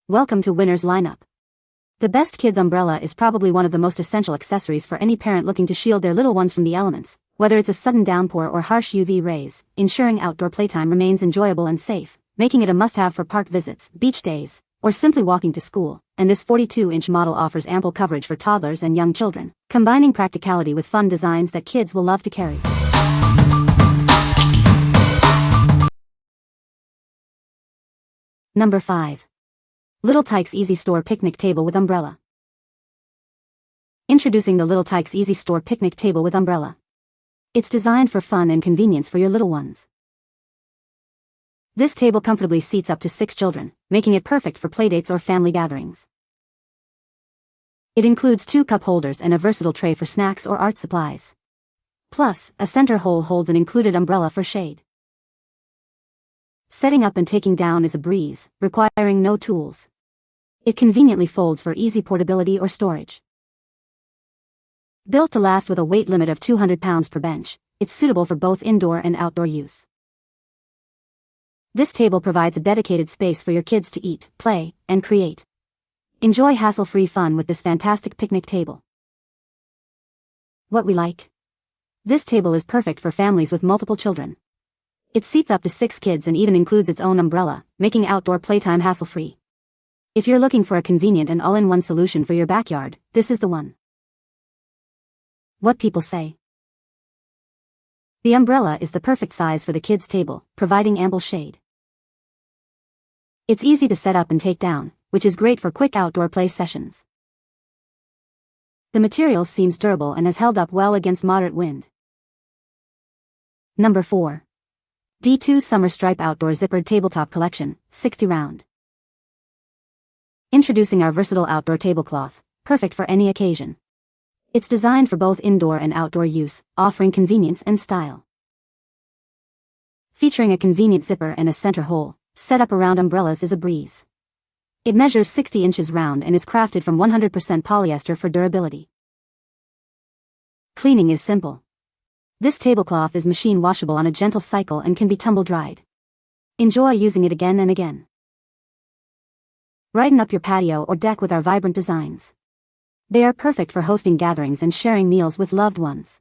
Welcome to Winner's Lineup. The best kids umbrella is probably one of the most essential accessories for any parent looking to shield their little ones from the elements, whether it's a sudden downpour or harsh UV rays, ensuring outdoor playtime remains enjoyable and safe, making it a must-have for park visits, beach days, or simply walking to school. And this 42-inch model offers ample coverage for toddlers and young children, combining practicality with fun designs that kids will love to carry. Number 5. Little Tikes Easy Store Picnic Table with Umbrella. Introducing the Little Tikes Easy Store Picnic Table with Umbrella. It's designed for fun and convenience for your little ones. This table comfortably seats up to 6 children, making it perfect for playdates or family gatherings. It includes 2 cup holders and a versatile tray for snacks or art supplies. Plus, a center hole holds an included umbrella for shade. Setting up and taking down is a breeze, requiring no tools. It conveniently folds for easy portability or storage. Built to last with a weight limit of 200 pounds per bench, it's suitable for both indoor and outdoor use. This table provides a dedicated space for your kids to eat, play, and create. Enjoy hassle-free fun with this fantastic picnic table. What we like? This table is perfect for families with multiple children. It seats up to 6 kids and even includes its own umbrella, making outdoor playtime hassle-free. If you're looking for a convenient and all-in-one solution for your backyard, this is the one. What people say. The umbrella is the perfect size for the kids' table, providing ample shade. It's easy to set up and take down, which is great for quick outdoor play sessions. The material seems durable and has held up well against moderate wind. Number 4. D2 Summer Stripe Outdoor Zippered Tabletop Collection, 60 round. Introducing our versatile outdoor tablecloth, perfect for any occasion. It's designed for both indoor and outdoor use, offering convenience and style. Featuring a convenient zipper and a center hole, set up around umbrellas is a breeze. It measures 60 inches round and is crafted from 100% polyester for durability. Cleaning is simple. This tablecloth is machine washable on a gentle cycle and can be tumble dried. Enjoy using it again and again. Brighten up your patio or deck with our vibrant designs. They are perfect for hosting gatherings and sharing meals with loved ones.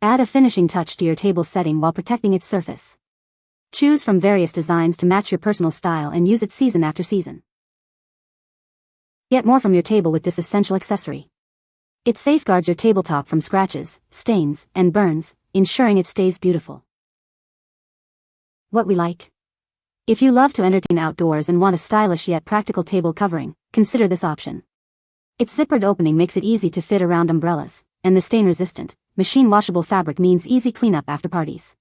Add a finishing touch to your table setting while protecting its surface. Choose from various designs to match your personal style and use it season after season. Get more from your table with this essential accessory. It safeguards your tabletop from scratches, stains, and burns, ensuring it stays beautiful. What we like? If you love to entertain outdoors and want a stylish yet practical table covering, consider this option. Its zippered opening makes it easy to fit around umbrellas, and the stain-resistant, machine-washable fabric means easy cleanup after parties.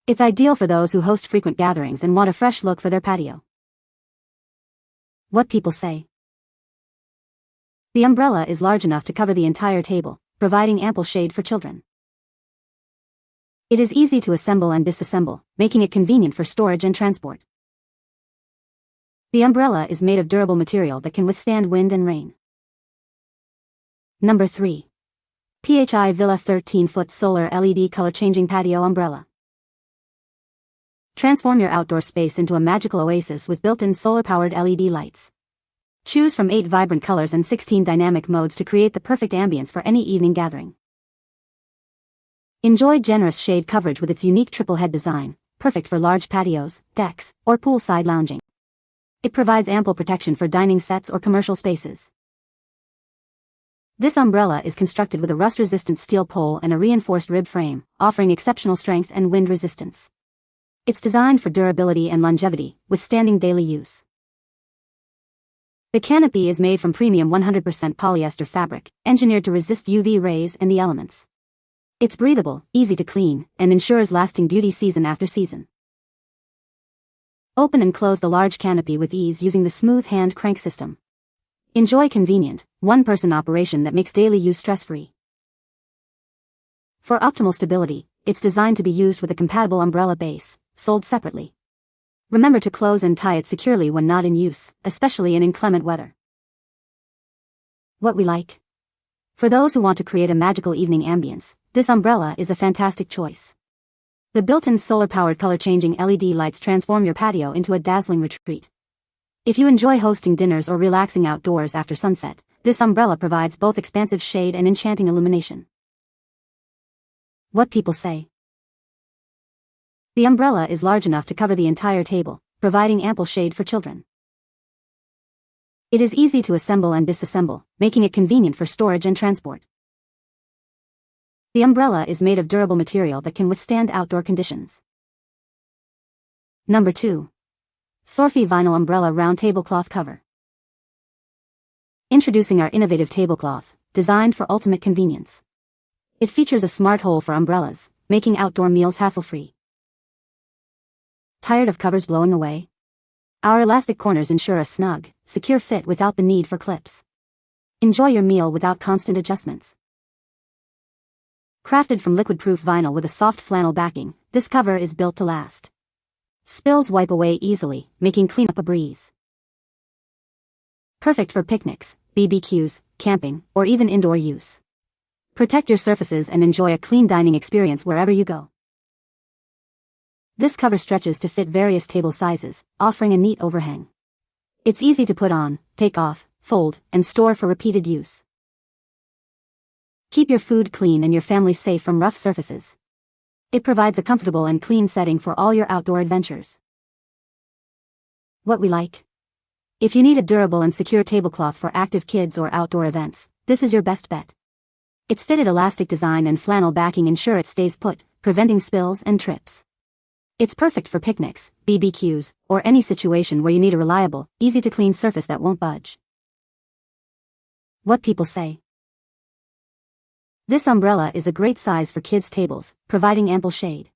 It's ideal for those who host frequent gatherings and want a fresh look for their patio. What people say. The umbrella is large enough to cover the entire table, providing ample shade for children. It is easy to assemble and disassemble, making it convenient for storage and transport. The umbrella is made of durable material that can withstand wind and rain. Number 3. PHI Villa 13-foot solar LED color-changing patio umbrella. Transform your outdoor space into a magical oasis with built-in solar-powered LED lights. Choose from 8 vibrant colors and 16 dynamic modes to create the perfect ambience for any evening gathering. Enjoy generous shade coverage with its unique triple-head design, perfect for large patios, decks, or poolside lounging. It provides ample protection for dining sets or commercial spaces. This umbrella is constructed with a rust-resistant steel pole and a reinforced rib frame, offering exceptional strength and wind resistance. It's designed for durability and longevity, withstanding daily use. The canopy is made from premium 100% polyester fabric, engineered to resist UV rays and the elements. It's breathable, easy to clean, and ensures lasting beauty season after season. Open and close the large canopy with ease using the smooth hand crank system. Enjoy convenient, one-person operation that makes daily use stress-free. For optimal stability, it's designed to be used with a compatible umbrella base, sold separately. Remember to close and tie it securely when not in use, especially in inclement weather. What we like? For those who want to create a magical evening ambience, this umbrella is a fantastic choice. The built-in solar-powered color-changing LED lights transform your patio into a dazzling retreat. If you enjoy hosting dinners or relaxing outdoors after sunset, this umbrella provides both expansive shade and enchanting illumination. What people say. The umbrella is large enough to cover the entire table, providing ample shade for children. It is easy to assemble and disassemble, making it convenient for storage and transport. The umbrella is made of durable material that can withstand outdoor conditions. Number 2. Sorfey Vinyl Umbrella Round Tablecloth Cover. Introducing our innovative tablecloth, designed for ultimate convenience. It features a smart hole for umbrellas, making outdoor meals hassle-free. Tired of covers blowing away? Our elastic corners ensure a snug, secure fit without the need for clips. Enjoy your meal without constant adjustments. Crafted from liquid-proof vinyl with a soft flannel backing, this cover is built to last. Spills wipe away easily, making cleanup a breeze. Perfect for picnics, BBQs, camping, or even indoor use. Protect your surfaces and enjoy a clean dining experience wherever you go. This cover stretches to fit various table sizes, offering a neat overhang. It's easy to put on, take off, fold, and store for repeated use. Keep your food clean and your family safe from rough surfaces. It provides a comfortable and clean setting for all your outdoor adventures. What we like. If you need a durable and secure tablecloth for active kids or outdoor events, this is your best bet. Its fitted elastic design and flannel backing ensure it stays put, preventing spills and trips. It's perfect for picnics, BBQs, or any situation where you need a reliable, easy-to-clean surface that won't budge. What people say. This umbrella is a great size for kids' tables, providing ample shade.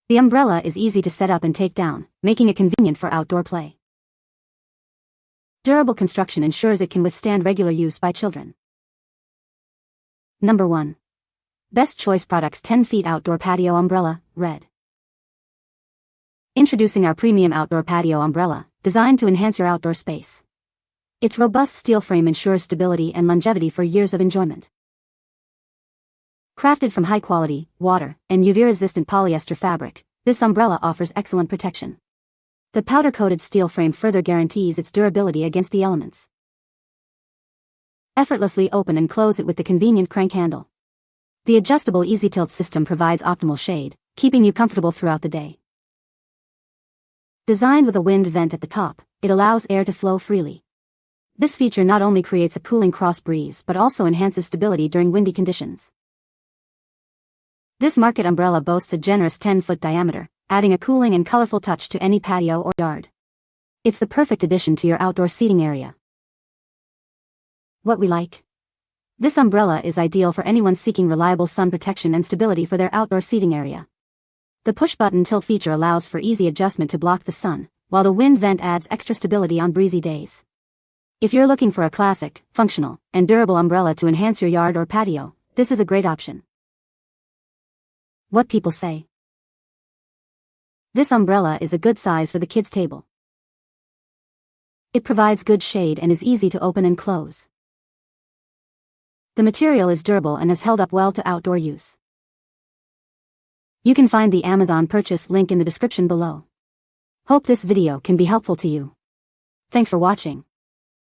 The umbrella is easy to set up and take down, making it convenient for outdoor play. Durable construction ensures it can withstand regular use by children. Number 1. Best Choice Products 10 Feet Outdoor Patio Umbrella, Red. Introducing our premium outdoor patio umbrella, designed to enhance your outdoor space. Its robust steel frame ensures stability and longevity for years of enjoyment. Crafted from high-quality, water, and UV-resistant polyester fabric, this umbrella offers excellent protection. The powder-coated steel frame further guarantees its durability against the elements. Effortlessly open and close it with the convenient crank handle. The adjustable easy tilt system provides optimal shade, keeping you comfortable throughout the day. Designed with a wind vent at the top, it allows air to flow freely. This feature not only creates a cooling cross breeze but also enhances stability during windy conditions. This market umbrella boasts a generous 10-foot diameter, adding a cooling and colorful touch to any patio or yard. It's the perfect addition to your outdoor seating area. What we like. This umbrella is ideal for anyone seeking reliable sun protection and stability for their outdoor seating area. The push-button tilt feature allows for easy adjustment to block the sun, while the wind vent adds extra stability on breezy days. If you're looking for a classic, functional, and durable umbrella to enhance your yard or patio, this is a great option. What people say. This umbrella is a good size for the kids' table. It provides good shade and is easy to open and close. The material is durable and has held up well to outdoor use. You can find the Amazon purchase link in the description below. Hope this video can be helpful to you. Thanks for watching.